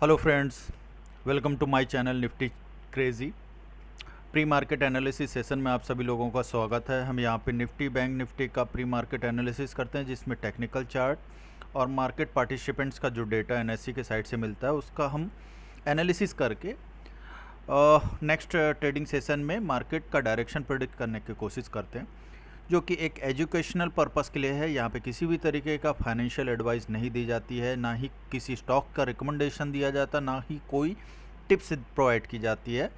Hello friends, welcome to my channel Nifty Crazy. Pre market analysis session में आप सभी लोगों का स्वागत है। हम यहाँ पे निफ्टी बैंक निफ्टी का प्री मार्केट एनालिसिस करते हैं, जिसमें टेक्निकल चार्ट और मार्केट पार्टिसिपेंट्स का जो डेटा एनएससी के साइट से मिलता है उसका हम एनालिसिस करके नेक्स्ट ट्रेडिंग सेशन में मार्केट का डायरेक्शन प्रेडिक्ट करने की कोशिश करते हैं, जो कि एक एजुकेशनल पर्पस के लिए है। यहाँ पे किसी भी तरीके का फाइनेंशियल एडवाइस नहीं दी जाती है, ना ही किसी स्टॉक का रिकमेंडेशन दिया जाता, ना ही कोई टिप्स प्रोवाइड की जाती है।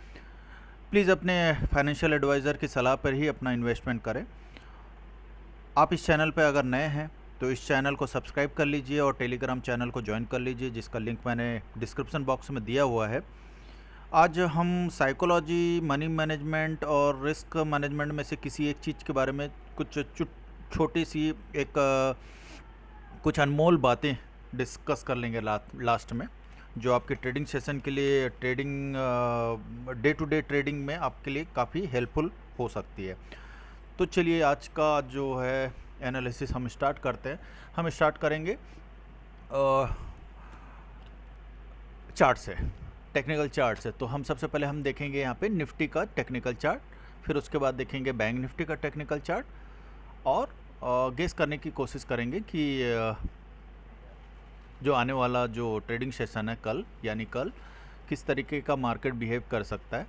प्लीज़ अपने फाइनेंशियल एडवाइज़र की सलाह पर ही अपना इन्वेस्टमेंट करें। आप इस चैनल पर अगर नए हैं तो इस चैनल को सब्सक्राइब कर लीजिए और टेलीग्राम चैनल को ज्वाइन कर लीजिए, जिसका लिंक मैंने डिस्क्रिप्शन बॉक्स में दिया हुआ है। आज हम साइकोलॉजी, मनी मैनेजमेंट और रिस्क मैनेजमेंट में से किसी एक चीज़ के बारे में कुछ छोटी सी कुछ अनमोल बातें डिस्कस कर लेंगे लास्ट में, जो आपके ट्रेडिंग सेशन के लिए, trading day to day trading में आपके लिए काफ़ी हेल्पफुल हो सकती है। तो चलिए आज का जो है एनालिसिस हम स्टार्ट करते हैं। हम स्टार्ट करेंगे चार्ट से, टेक्निकल चार्ट से। तो हम सबसे पहले हम देखेंगे यहाँ पे निफ्टी का टेक्निकल चार्ट, फिर उसके बाद देखेंगे बैंक निफ्टी का टेक्निकल चार्ट और गेस करने की कोशिश करेंगे कि जो आने वाला जो ट्रेडिंग सेशन है कल, यानी कल किस तरीके का मार्केट बिहेव कर सकता है।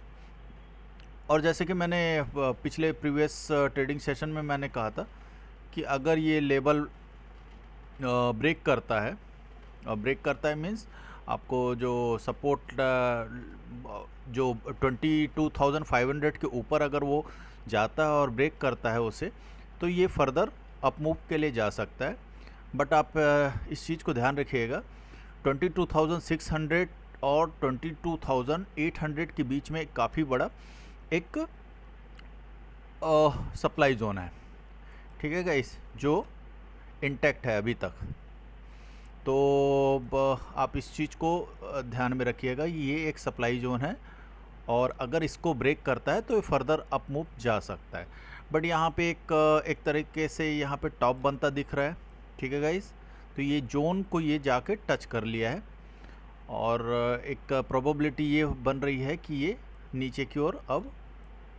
और जैसे कि मैंने पिछले प्रीवियस ट्रेडिंग सेशन में मैंने कहा था कि अगर ये लेवल ब्रेक करता है मीन्स आपको जो सपोर्ट जो 22,500 के ऊपर अगर वो जाता है और ब्रेक करता है उसे, तो ये फर्दर अप मूव के लिए जा सकता है। बट आप इस चीज़ को ध्यान रखिएगा, 22,600 और 22,800 के बीच में काफ़ी बड़ा एक सप्लाई जोन है, ठीक है गाइस, जो इंटैक्ट है अभी तक। तो आप इस चीज़ को ध्यान में रखिएगा, ये एक सप्लाई जोन है और अगर इसको ब्रेक करता है तो ये फर्दर अप मूव जा सकता है। बट यहाँ पे एक तरीके से यहाँ पे टॉप बनता दिख रहा है, ठीक है गाइस। तो ये जोन को ये जाके टच कर लिया है और एक प्रोबेबिलिटी ये बन रही है कि ये नीचे की ओर अब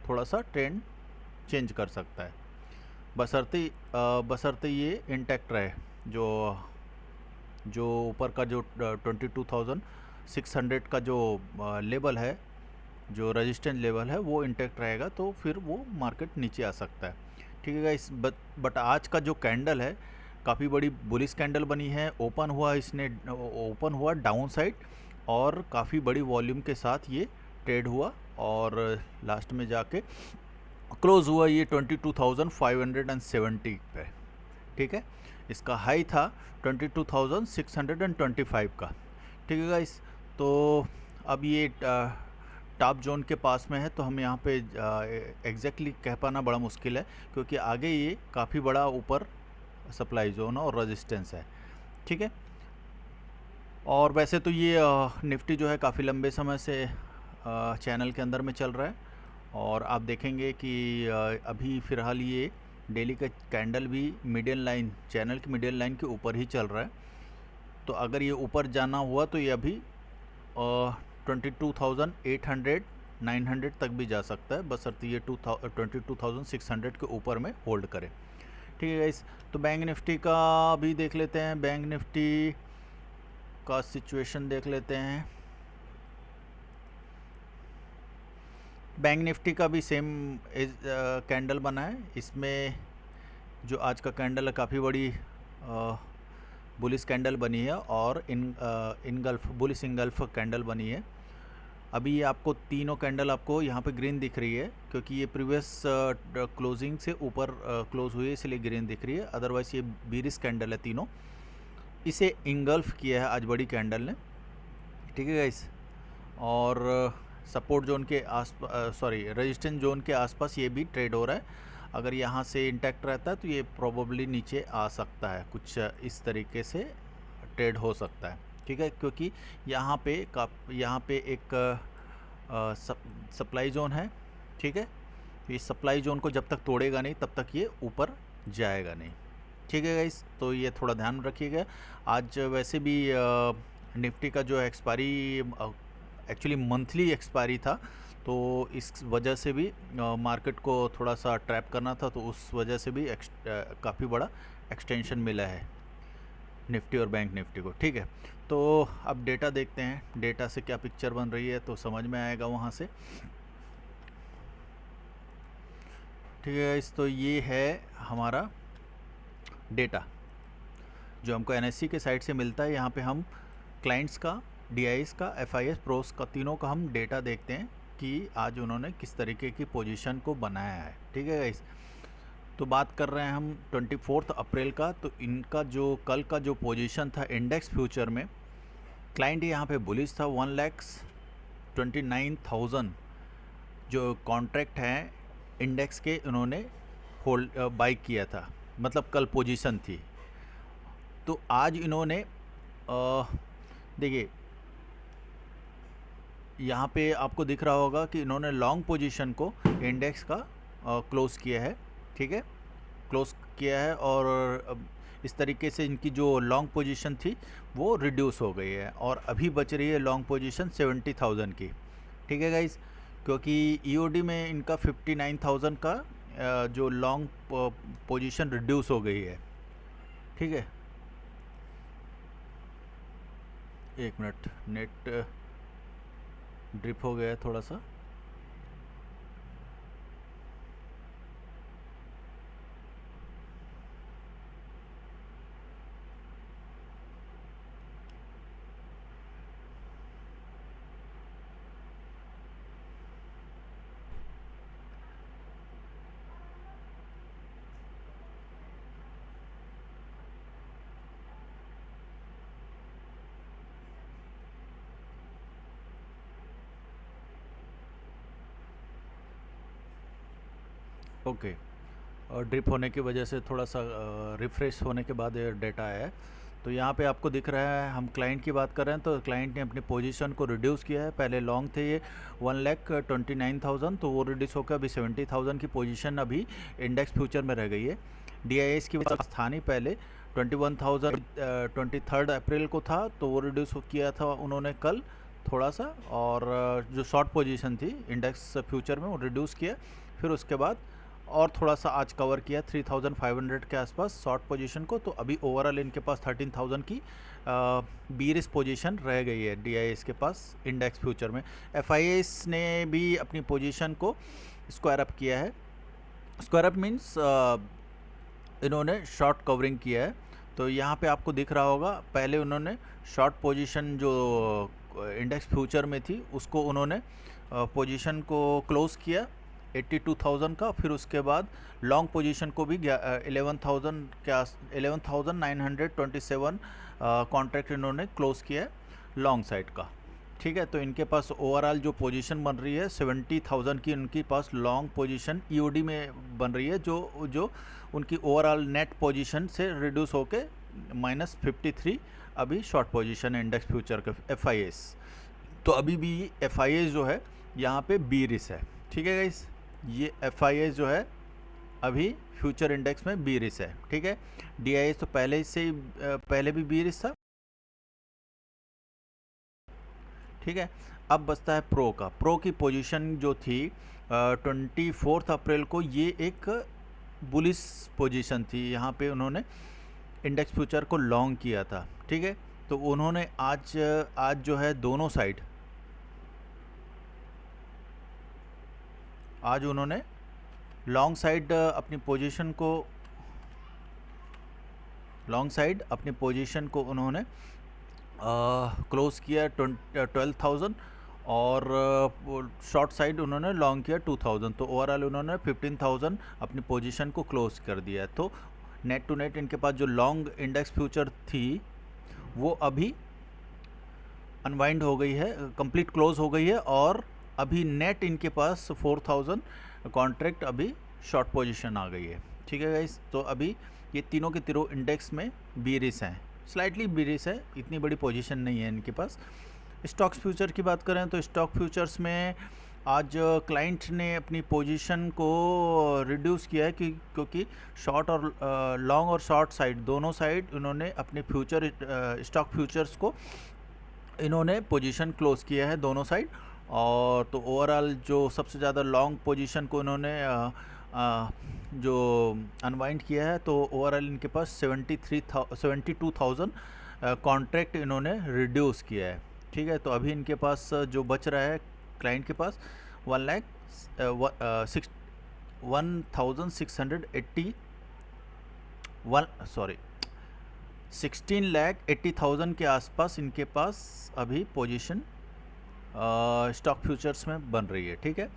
थोड़ा सा ट्रेंड चेंज कर सकता है, बशर्ते ये इंटैक्ट रहे। जो ऊपर का जो 22,600 का जो लेवल है, जो रेजिस्टेंस लेवल है, वो इंटैक्ट रहेगा, तो फिर वो मार्केट नीचे आ सकता है, ठीक है गाइस। बट आज का जो कैंडल है काफ़ी बड़ी बुलिश कैंडल बनी है। ओपन हुआ डाउन साइड और काफ़ी बड़ी वॉल्यूम के साथ ये ट्रेड हुआ और लास्ट में जाके क्लोज हुआ ये 22,570 पे, ठीक है। इसका हाई था 22,625 का, ठीक है गाइस। तो अब ये टॉप जोन के पास में है, तो हम यहाँ पे एग्जैक्टली कह पाना बड़ा मुश्किल है, क्योंकि आगे ये काफ़ी बड़ा ऊपर सप्लाई जोन और रेजिस्टेंस है, ठीक है। और वैसे तो ये निफ्टी जो है काफ़ी लंबे समय से चैनल के अंदर में चल रहा है और आप देखेंगे कि अभी फ़िलहाल ये डेली का कैंडल भी मिडिल लाइन, चैनल की मिडिल लाइन के ऊपर ही चल रहा है। तो अगर ये ऊपर जाना हुआ तो ये अभी 22,800 900 तक भी जा सकता है, बशर्ते ये 22,600 के ऊपर में होल्ड करे, ठीक है गाइस। तो बैंक निफ्टी का भी देख लेते हैं, बैंक निफ्टी का सिचुएशन देख लेते हैं। बैंक निफ्टी का भी सेम कैंडल बना है। इसमें जो आज का कैंडल है काफ़ी बड़ी बुलिश कैंडल बनी है और बुलिश इनगल्फ कैंडल बनी है। अभी ये आपको तीनों कैंडल आपको यहाँ पे ग्रीन दिख रही है, क्योंकि ये प्रीवियस क्लोजिंग से ऊपर क्लोज हुई है, इसलिए ग्रीन दिख रही है। अदरवाइज़ ये बीरिश कैंडल है, तीनों इसे इनगल्फ किया है आज बड़ी कैंडल ने, ठीक है गाइस। और सपोर्ट जोन के रेजिस्टेंस जोन के आसपास ये भी ट्रेड हो रहा है। अगर यहाँ से इंटैक्ट रहता है तो ये प्रोबेबली नीचे आ सकता है, कुछ इस तरीके से ट्रेड हो सकता है, ठीक है। क्योंकि यहाँ पे एक सप्लाई जोन है, ठीक है। इस सप्लाई जोन को जब तक तोड़ेगा नहीं तब तक ये ऊपर जाएगा नहीं, ठीक है गाइस। तो ये थोड़ा ध्यान रखिएगा। आज वैसे भी निफ्टी का जो एक्सपायरी एक्चुअली मंथली एक्सपायरी था, तो इस वजह से भी मार्केट को थोड़ा सा ट्रैप करना था, तो उस वजह से भी काफ़ी बड़ा एक्सटेंशन मिला है निफ्टी और बैंक निफ्टी को। ठीक है, तो अब डेटा देखते हैं, डेटा से क्या पिक्चर बन रही है तो समझ में आएगा वहाँ से। ठीक है, तो ये है हमारा डेटा जो हमको एनएससी के साइट से मिलता है। यहाँ पे हम क्लाइंट्स का, डीआईएस का, एफआईएस, प्रोस का, तीनों का हम डेटा देखते हैं कि आज उन्होंने किस तरीके की पोजीशन को बनाया है। ठीक है गाइस, तो बात कर रहे हैं हम 24 अप्रैल का। तो इनका जो कल का जो पोजीशन था इंडेक्स फ्यूचर में, क्लाइंट यहाँ पे बुलिश था 1,29,000 जो कॉन्ट्रैक्ट हैं इंडेक्स के, उन्होंने होल्ड बाई किया था, मतलब कल पोजीशन थी। तो आज इन्होंने देखिए यहाँ पे आपको दिख रहा होगा कि इन्होंने लॉन्ग पोजीशन को इंडेक्स का क्लोज़ किया है। ठीक है, क्लोज़ किया है, और इस तरीके से इनकी जो लॉन्ग पोजीशन थी वो रिड्यूस हो गई है, और अभी बच रही है लॉन्ग पोजीशन 70,000 की। ठीक है गाइस, क्योंकि ईओडी में इनका 59,000 का जो लॉन्ग पोजीशन रिड्यूस हो गई है। ठीक है, एक मिनट, नेट ड्रिप हो गया है थोड़ा सा। ओके, और ड्रिप होने की वजह से थोड़ा सा रिफ़्रेश होने के बाद ये डेटा आया है। तो यहाँ पे आपको दिख रहा है, हम क्लाइंट की बात कर रहे हैं, तो क्लाइंट ने अपनी पोजीशन को रिड्यूस किया है। पहले लॉन्ग थे ये 1,29,000, तो वो रिड्यूस होकर अभी 70,000 की पोजीशन अभी इंडेक्स फ्यूचर में रह गई है। डीआईएस की बात स्थानीय पहले 21,000 23 अप्रैल को था, तो वो रिड्यूस किया था उन्होंने कल थोड़ा सा, और जो शॉर्ट पोजीशन थी इंडेक्स फ्यूचर में वो रिड्यूस किया। फिर उसके बाद और थोड़ा सा आज कवर किया 3,500 के आसपास शॉर्ट पोजीशन को। तो अभी ओवरऑल इनके पास 13,000 की बीरिश पोजीशन रह गई है डीआईएस के पास इंडेक्स फ्यूचर में। एफआईएस ने भी अपनी पोजीशन को स्क्वायर अप किया है। स्क्वायर अप मीन्स इन्होंने शॉर्ट कवरिंग किया है। तो यहाँ पे आपको दिख रहा होगा, पहले उन्होंने शॉर्ट पोजीशन जो इंडेक्स फ्यूचर में थी उसको उन्होंने पोजीशन को क्लोज़ किया 82,000 का। फिर उसके बाद लॉन्ग पोजीशन को भी 11,000 के 11,927 कॉन्ट्रैक्ट इन्होंने क्लोज़ किया है लॉन्ग साइड का। ठीक है, तो इनके पास ओवरऑल जो पोजीशन बन रही है 70,000 की, उनके पास लॉन्ग पोजीशन ईओडी में बन रही है, जो उनकी ओवरऑल नेट पोजीशन से रिड्यूस होके -53 अभी शॉर्ट पोजीशन है इंडेक्स फ्यूचर का एफआईएस। तो अभी भी एफआईएस जो है यहाँ पे बीरिश है। ठीक है गाइस, ये एफआईएस जो है अभी फ्यूचर इंडेक्स में बीरिश है। ठीक है, डीआईएस तो पहले से ही पहले भी बीरिश था। ठीक है, अब बचता है प्रो का। प्रो की पोजीशन जो थी 24 अप्रैल को, ये एक बुलिश पोजीशन थी। यहाँ पे उन्होंने इंडेक्स फ्यूचर को लॉन्ग किया था। ठीक है, तो उन्होंने आज जो है दोनों साइड, आज उन्होंने लॉन्ग साइड अपनी पोजीशन को उन्होंने क्लोज़ किया 12,000, और शॉर्ट साइड उन्होंने लॉन्ग किया 2,000। तो ओवरऑल उन्होंने 15,000 अपनी पोजीशन को क्लोज़ कर दिया। तो नेट टू नेट इनके पास जो लॉन्ग इंडेक्स फ्यूचर थी वो अभी अनवाइंड हो गई है, कंप्लीट क्लोज़ हो गई है, और अभी नेट इनके पास 4,000 कॉन्ट्रैक्ट अभी शॉर्ट पोजीशन आ गई है। ठीक है गाइस, तो अभी ये तीनों के तीनों इंडेक्स में बीरिश हैं, स्लाइटली बीरिश है, इतनी बड़ी पोजीशन नहीं है इनके पास। स्टॉक्स फ्यूचर की बात करें तो स्टॉक फ्यूचर्स में आज क्लाइंट ने अपनी पोजीशन को रिड्यूस किया है क्योंकि शॉर्ट और लॉन्ग और शॉर्ट साइड दोनों साइड उन्होंने अपने फ्यूचर स्टॉक फ्यूचर्स को इन्होंने पोजीशन क्लोज किया है दोनों साइड। और तो ओवरऑल जो सबसे ज़्यादा लॉन्ग पोजीशन को इन्होंने जो अनवाइंड किया है, तो ओवरऑल इनके पास 72,000 कॉन्ट्रैक्ट इन्होंने रिड्यूस किया है। ठीक है, तो अभी इनके पास जो बच रहा है क्लाइंट के पास 16,80,000 के आसपास इनके पास अभी पोजीशन स्टॉक फ्यूचर्स में बन रही है। ठीक है,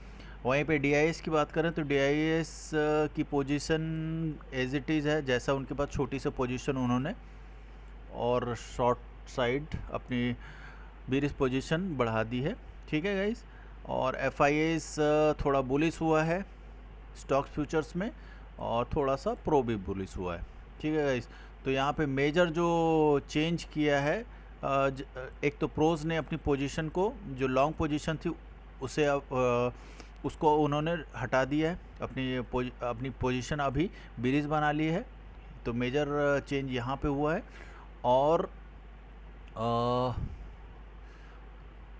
वहीं पे DIS की बात करें तो DIS की पोजीशन एज इट इज़ है, जैसा उनके पास छोटी सी पोजीशन उन्होंने और शॉर्ट साइड अपनी बीरिश पोजीशन बढ़ा दी है। ठीक है गाइस, और FIS थोड़ा बुलिश हुआ है स्टॉक फ्यूचर्स में और थोड़ा सा प्रो भी बुलिश हुआ है। ठीक है गाइस, तो यहाँ पे मेजर जो चेंज किया है, एक तो प्रोज ने अपनी पोजीशन को, जो लॉन्ग पोजीशन थी उसे उसको उन्होंने हटा दिया है, अपनी पोजीशन अभी बीरिश बना ली है। तो मेजर चेंज यहाँ पे हुआ है।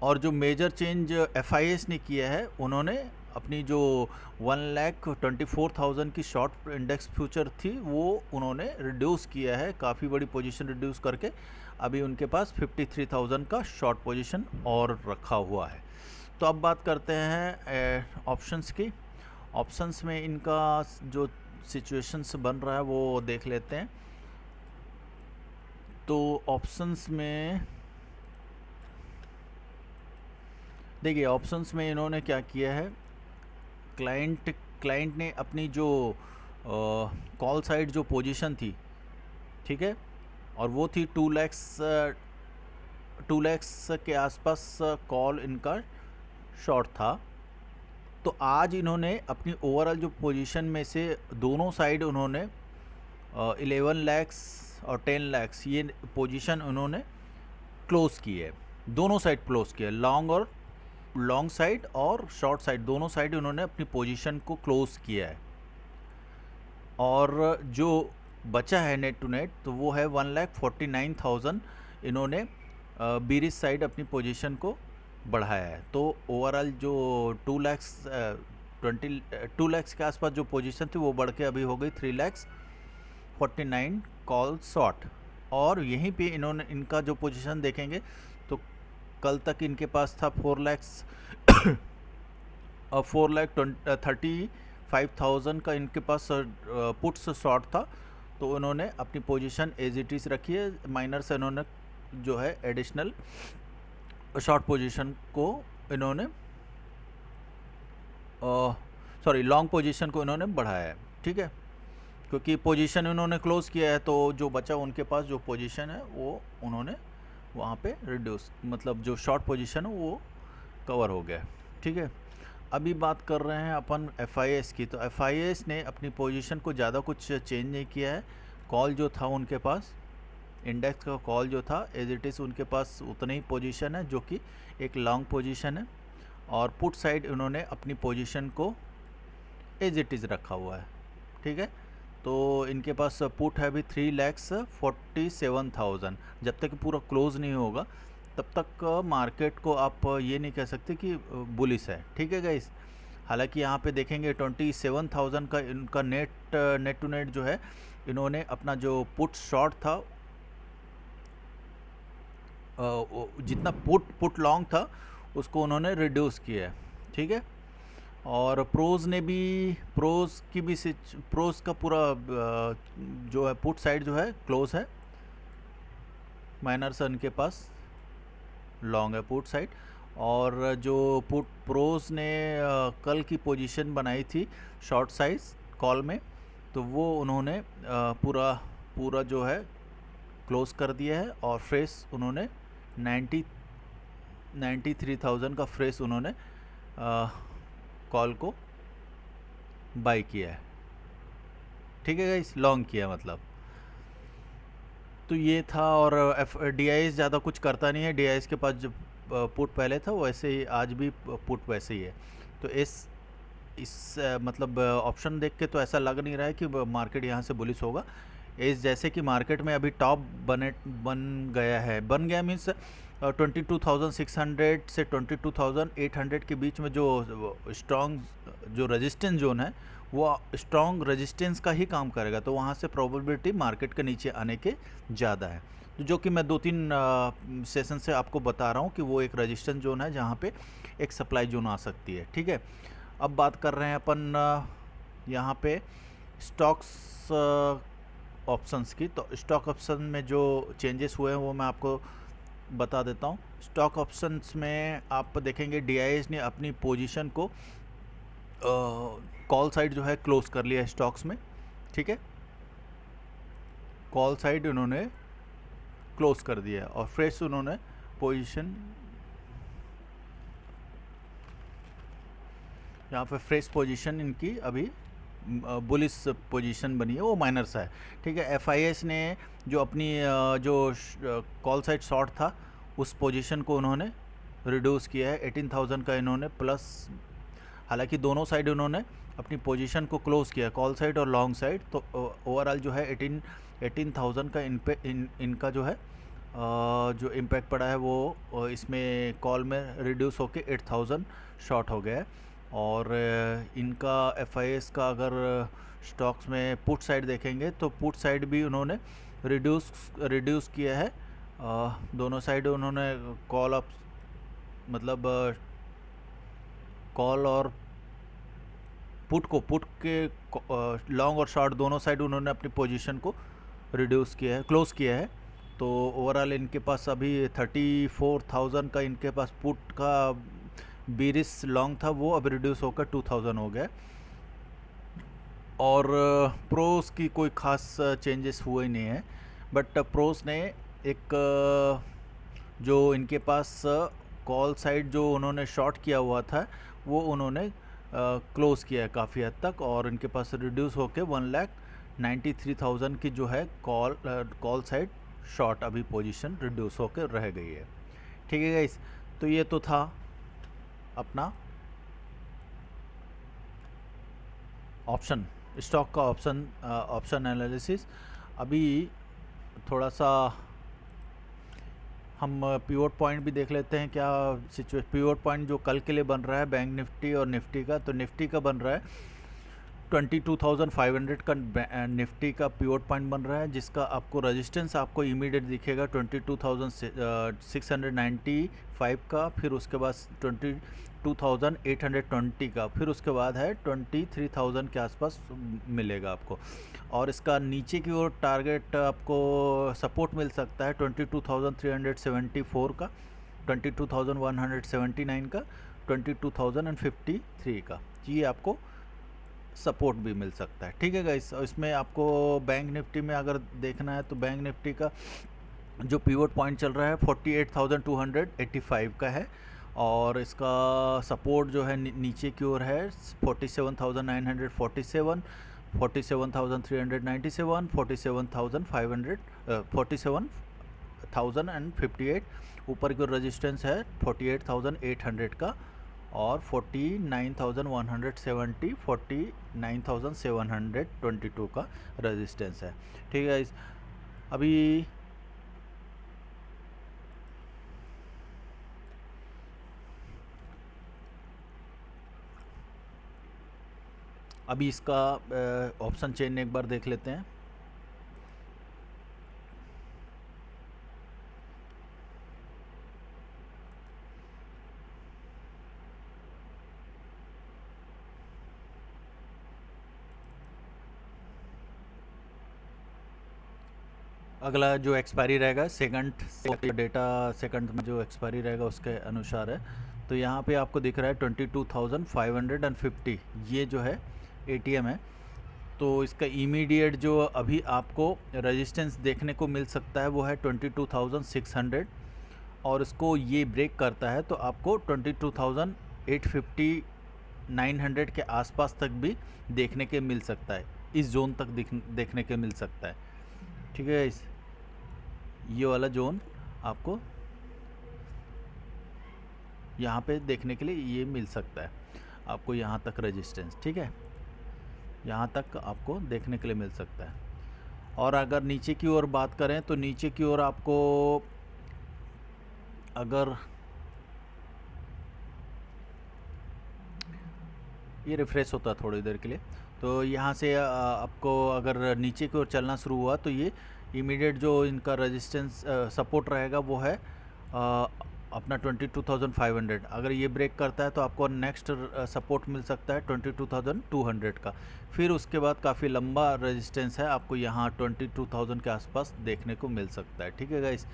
और जो मेजर चेंज FIS ने किया है, उन्होंने अपनी जो 1,24,000 की शॉर्ट इंडेक्स फ्यूचर थी वो उन्होंने रिड्यूस किया है, काफ़ी बड़ी पोजीशन रिड्यूस करके अभी उनके पास 53,000 का शॉर्ट पोजीशन और रखा हुआ है। तो अब बात करते हैं ऑप्शंस की। ऑप्शंस में इनका जो सिचुएशंस बन रहा है वो देख लेते हैं। तो ऑप्शंस में देखिए, ऑप्शंस में इन्होंने क्या किया है, क्लाइंट ने अपनी जो कॉल साइड जो पोजीशन थी, ठीक है, और वो थी 2 lakhs के आसपास कॉल इनका शॉर्ट था। तो आज इन्होंने अपनी ओवरऑल जो पोजीशन में से दोनों साइड उन्होंने 11 lakhs और 10 lakhs ये पोजीशन उन्होंने क्लोज़ की है। दोनों साइड क्लोज़ किया, लॉन्ग साइड और शॉर्ट साइड, दोनों साइड उन्होंने अपनी पोजीशन को क्लोज़ किया है। और जो बचा है नेट टू नेट, तो वो है 1,49,000 इन्होंने बीरिश साइड अपनी पोजीशन को बढ़ाया है। तो ओवरऑल जो 2 lakhs के आसपास जो पोजीशन थी वो बढ़ के अभी हो गई 3,49,000 कॉल शॉर्ट। और यहीं पे इन्होंने इनका जो पोजीशन देखेंगे तो कल तक इनके पास था 4,35,000 का इनके पास पुट्स शॉर्ट था। तो उन्होंने अपनी पोजीशन एज इट इज़ रखी है, माइनर से इन्होंने जो है एडिशनल शॉर्ट पोजीशन को इन्होंने लॉन्ग पोजीशन को इन्होंने बढ़ाया है। ठीक है, क्योंकि पोजीशन इन्होंने क्लोज़ किया है, तो जो बचा उनके पास जो पोजीशन है वो उन्होंने वहाँ पे रिड्यूस, मतलब जो शॉर्ट पोजीशन है वो कवर हो गया। ठीक है, अभी बात कर रहे हैं अपन FIS की। तो FIS ने अपनी पोजीशन को ज़्यादा कुछ चेंज नहीं किया है। कॉल जो था उनके पास, इंडेक्स का कॉल जो था एज इट इज़ उनके पास उतनी ही पोजीशन है, जो कि एक लॉन्ग पोजीशन है। और पुट साइड उन्होंने अपनी पोजीशन को एज इट इज़ रखा हुआ है। ठीक है, तो इनके पास पुट है अभी 3,47,000। जब तक पूरा क्लोज नहीं होगा तब तक मार्केट को आप ये नहीं कह सकते कि बुलिश है। ठीक है गाइस, हालांकि यहाँ पे देखेंगे 27,000 का इनका नेट टू नेट जो है, इन्होंने अपना जो पुट शॉर्ट था, जितना पुट लॉन्ग था उसको उन्होंने रिड्यूस किया है। ठीक है, और प्रोज का पूरा जो है पुट साइड जो है क्लोज है, माइनर सन के पास लॉन्ग है पुट साइड। और जो प्रोज ने कल की पोजीशन बनाई थी शॉर्ट साइज कॉल में, तो वो उन्होंने पूरा जो है क्लोज कर दिया है। और फ्रेश उन्होंने 93,000 का फ्रेश उन्होंने कॉल को बाई किया है। ठीक है गाइस, लॉन्ग किया मतलब। तो ये था। और DIS ज़्यादा कुछ करता नहीं है, DIS के पास जो पुट पहले था वैसे ही आज भी पुट वैसे ही है। तो इस मतलब ऑप्शन देख के तो ऐसा लग नहीं रहा है कि मार्केट यहाँ से बुलिश होगा। इस जैसे कि मार्केट में अभी टॉप बन गया है, बन गया मीन्स 22,600 से 22,800 के बीच में जो स्ट्रॉन्ग जो रेजिस्टेंस जोन है वो स्ट्रॉन्ग रेजिस्टेंस का ही काम करेगा, तो वहाँ से प्रोबेबिलिटी मार्केट के नीचे आने के ज़्यादा है। तो जो कि मैं 2-3 सेशन से आपको बता रहा हूँ कि वो एक रेजिस्टेंस जोन है जहाँ पे एक सप्लाई जोन आ सकती है। ठीक है, अब बात कर रहे हैं अपन यहाँ पे स्टॉक्स ऑप्शंस की। तो स्टॉक ऑप्शन में जो चेंजेस हुए हैं वो मैं आपको बता देता हूँ। स्टॉक ऑप्शंस में आप देखेंगे DIS ने अपनी पोजीशन को कॉल साइड जो है क्लोज कर लिया है स्टॉक्स में। ठीक है, कॉल साइड उन्होंने क्लोज कर दिया है और फ्रेश उन्होंने पोजीशन यहाँ पे फ्रेश पोजीशन इनकी अभी बुलिश पोजीशन बनी है, वो माइनस है। ठीक है, FIS ने जो अपनी जो कॉल साइड शॉर्ट था उस पोजीशन को उन्होंने रिड्यूस किया है 18,000 का इन्होंने प्लस। हालांकि दोनों साइड उन्होंने अपनी पोजीशन को क्लोज किया, कॉल साइड और लॉन्ग साइड। तो ओवरऑल जो है 18,000 का इनका जो है जो इम्पैक्ट पड़ा है वो इसमें कॉल में रिड्यूस होके 8,000 शॉर्ट हो गया है। और इनका FIS का अगर स्टॉक्स में पुट साइड देखेंगे तो पुट साइड भी उन्होंने रिड्यूस किया है। दोनों साइड उन्होंने कॉल अप मतलब कॉल और पुट के लॉन्ग और शॉर्ट दोनों साइड उन्होंने अपनी पोजीशन को रिड्यूस किया है, क्लोज किया है। तो ओवरऑल इनके पास अभी 34,000 का इनके पास पुट का बीरिस लॉन्ग था, वो अब रिड्यूस होकर 2,000 हो गया। और प्रोस की कोई खास चेंजेस हुए नहीं है, बट प्रोस ने एक जो इनके पास कॉल साइड जो उन्होंने शॉर्ट किया हुआ था वो उन्होंने क्लोज किया है काफ़ी हद तक, और इनके पास रिड्यूस होके 1,93,000 की जो है कॉल साइड शॉर्ट अभी पोजीशन रिड्यूस होकर रह गई है। ठीक है गाइस, तो ये तो था अपना ऑप्शन स्टॉक का ऑप्शन एनालिसिस। अभी थोड़ा सा हम पिवट पॉइंट भी देख लेते हैं क्या सिचुएशन। पिवट पॉइंट जो कल के लिए बन रहा है बैंक निफ्टी और निफ्टी का, तो निफ्टी का बन रहा है 22,500 का निफ्टी का पिवट पॉइंट बन रहा है, जिसका आपको रेजिस्टेंस आपको इमीडिएट दिखेगा 22,695 का, फिर उसके बाद 22,820 का, फिर उसके बाद है 23,000 के आसपास मिलेगा आपको। और इसका नीचे की ओर टारगेट आपको सपोर्ट मिल सकता है 22,374 का, 22,179 का, 22,053 का, ये आपको सपोर्ट भी मिल सकता है। ठीक है गाइस, और इसमें आपको बैंक निफ्टी में अगर देखना है तो बैंक निफ्टी का जो पिवट पॉइंट चल रहा है 48,285 का है, और इसका सपोर्ट जो है नीचे की ओर है 47,947, 47,397, 47,058, ऊपर की ओर रेजिस्टेंस है 48,800 का, और 49,170, 49,722 का रेजिस्टेंस है। ठीक है, अभी इसका ऑप्शन चेन एक बार देख लेते हैं। अगला जो एक्सपायरी रहेगा सेकंड डेटा सेकंड में जो एक्सपायरी रहेगा उसके अनुसार है। तो यहाँ पे आपको दिख रहा है 22,550, ये जो है ATM है। तो इसका इमीडिएट जो अभी आपको रेजिस्टेंस देखने को मिल सकता है वो है 22,600, और इसको ये ब्रेक करता है तो आपको 22,850 900 के आसपास तक भी देखने के मिल सकता है, इस जोन तक देखने के मिल सकता है। ठीक है, ये वाला जोन आपको यहाँ पे देखने के लिए ये मिल सकता है आपको, यहाँ तक रेजिस्टेंस। ठीक है, यहाँ तक आपको देखने के लिए मिल सकता है। और अगर नीचे की ओर बात करें तो नीचे की ओर आपको अगर ये रिफ़्रेश होता है थोड़ी देर के लिए, तो यहाँ से आपको अगर नीचे की ओर चलना शुरू हुआ तो ये इमीडिएट जो इनका रेजिस्टेंस सपोर्ट रहेगा वो है अपना 22,500। अगर ये ब्रेक करता है तो आपको नेक्स्ट सपोर्ट मिल सकता है 22,200 का। फिर उसके बाद काफ़ी लंबा रेजिस्टेंस है, आपको यहाँ 22,000 के आसपास देखने को मिल सकता है। ठीक है गाइस,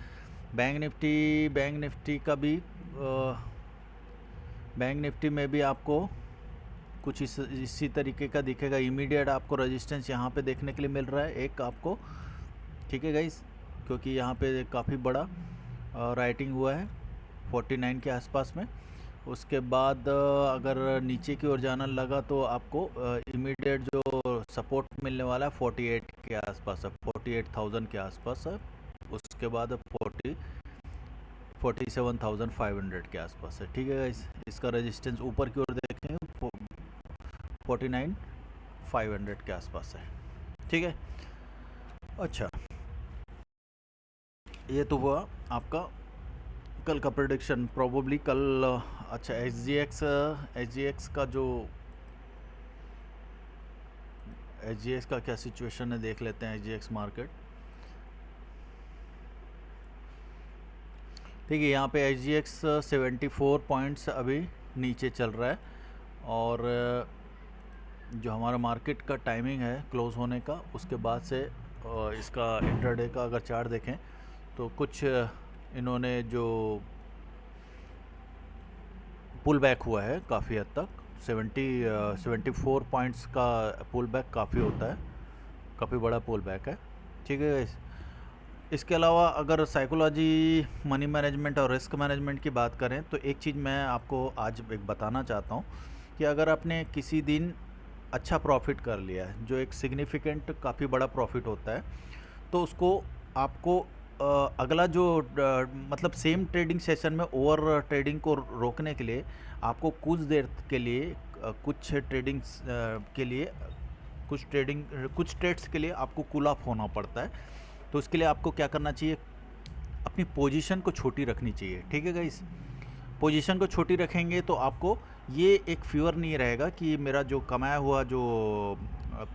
बैंक निफ्टी का भी बैंक निफ्टी में भी आपको कुछ इसी तरीके का दिखेगा। इमीडिएट आपको रेजिस्टेंस यहाँ पे देखने के लिए मिल रहा है एक आपको। ठीक है गाइस, क्योंकि यहाँ पे काफ़ी बड़ा राइटिंग हुआ है 49 के आसपास में। उसके बाद अगर नीचे की ओर जाना लगा तो आपको इमीडिएट जो सपोर्ट मिलने वाला है 48 के आसपास है, 48,000 के आसपास है। उसके बाद 47,500 के आसपास है। ठीक है गाइस, इसका रेजिस्टेंस ऊपर की ओर देखेंगे 49,500 के आसपास है। ठीक है, अच्छा ये तो हुआ आपका कल का प्रेडिक्शन। प्रोबेबली कल अच्छा एच जी एक्स का क्या सिचुएशन है देख लेते हैं। एच मार्केट, ठीक है, यहाँ पे एच 74 पॉइंट्स अभी नीचे चल रहा है। और जो हमारा मार्केट का टाइमिंग है क्लोज़ होने का, उसके बाद से इसका इंट्राडे का अगर चार्ट देखें तो कुछ इन्होंने जो पुल बैक हुआ है काफ़ी हद तक, 74 पॉइंट्स का पुल बैक काफ़ी होता है, काफ़ी बड़ा पुल बैक है। ठीक है, इसके अलावा अगर साइकोलॉजी, मनी मैनेजमेंट और रिस्क मैनेजमेंट की बात करें तो एक चीज़ मैं आपको आज एक बताना चाहता हूँ कि अगर आपने किसी दिन अच्छा प्रॉफिट कर लिया है, जो एक सिग्निफिकेंट काफ़ी बड़ा प्रॉफिट होता है, तो उसको आपको अगला जो मतलब सेम ट्रेडिंग सेशन में ओवर ट्रेडिंग को रोकने के लिए आपको कुछ देर के लिए कुछ ट्रेड्स के लिए आपको कूल ऑफ होना पड़ता है। तो उसके लिए आपको क्या करना चाहिए, अपनी पोजीशन को छोटी रखनी चाहिए। ठीक है गाइस, पोजीशन को छोटी रखेंगे तो आपको ये एक फियर नहीं रहेगा कि मेरा जो कमाया हुआ जो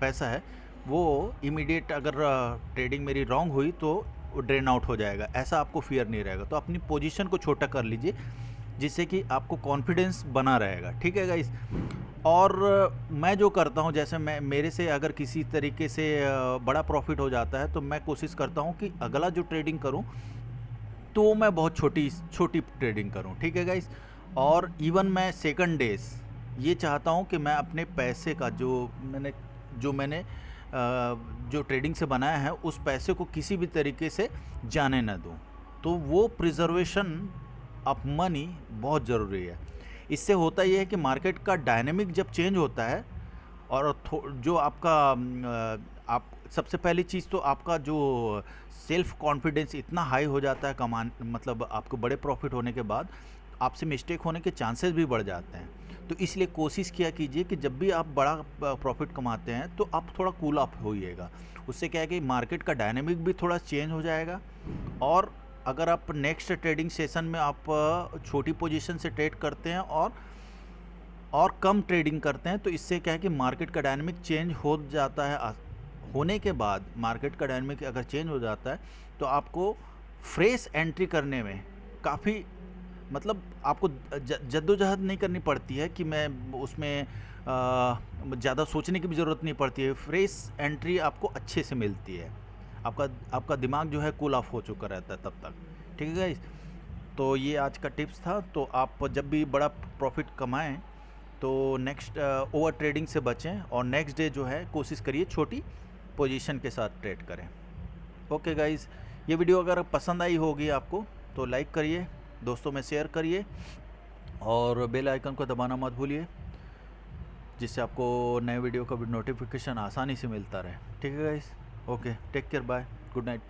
पैसा है वो इमीडिएट अगर ट्रेडिंग मेरी रॉन्ग हुई तो ड्रेन आउट हो जाएगा, ऐसा आपको फियर नहीं रहेगा। तो अपनी पोजीशन को छोटा कर लीजिए जिससे कि आपको कॉन्फिडेंस बना रहेगा। ठीक है गाइस, और मैं जो करता हूँ, जैसे मेरे से अगर किसी तरीके से बड़ा प्रॉफिट हो जाता है तो मैं कोशिश करता हूँ कि अगला जो ट्रेडिंग करूँ तो मैं बहुत छोटी ट्रेडिंग करूं। ठीक है गाइस, और इवन मैं सेकंड डेज ये चाहता हूं कि मैं अपने पैसे का जो मैंने जो ट्रेडिंग से बनाया है उस पैसे को किसी भी तरीके से जाने ना दूं। तो वो प्रिजर्वेशन ऑफ मनी बहुत ज़रूरी है। इससे होता ये है कि मार्केट का डायनेमिक जब चेंज होता है और जो आपका आप सबसे पहली चीज़ तो आपका जो सेल्फ कॉन्फिडेंस इतना हाई हो जाता है मतलब आपको बड़े प्रॉफिट होने के बाद आपसे मिस्टेक होने के चांसेस भी बढ़ जाते हैं। तो इसलिए कोशिश किया कीजिए कि जब भी आप बड़ा प्रॉफिट कमाते हैं तो आप थोड़ा कूल ऑफ होइएगा। उससे क्या है कि मार्केट का डायनेमिक भी थोड़ा चेंज हो जाएगा। और अगर आप नेक्स्ट ट्रेडिंग सेशन में आप छोटी पोजीशन से ट्रेड करते हैं और कम ट्रेडिंग करते हैं तो इससे क्या है कि मार्केट का डायनेमिक चेंज हो जाता है। होने के बाद मार्केट का डायनेमिक अगर चेंज हो जाता है तो आपको फ्रेश एंट्री करने में काफ़ी मतलब आपको जद्दोजहद नहीं करनी पड़ती है कि मैं उसमें ज़्यादा सोचने की भी ज़रूरत नहीं पड़ती है। फ्रेश एंट्री आपको अच्छे से मिलती है, आपका दिमाग जो है कूल ऑफ हो चुका रहता है तब तक। ठीक है गाइस, तो ये आज का टिप्स था। तो आप जब भी बड़ा प्रॉफिट कमाएं तो नेक्स्ट ओवर ट्रेडिंग से बचें और नेक्स्ट डे जो है कोशिश करिए छोटी पोजीशन के साथ ट्रेड करें। ओके गाइस, ये वीडियो अगर पसंद आई होगी आपको तो लाइक करिए, दोस्तों में शेयर करिए और बेल आइकन को दबाना मत भूलिए जिससे आपको नए वीडियो का नोटिफिकेशन आसानी से मिलता रहे। ठीक है guys, okay, take care, bye, good night.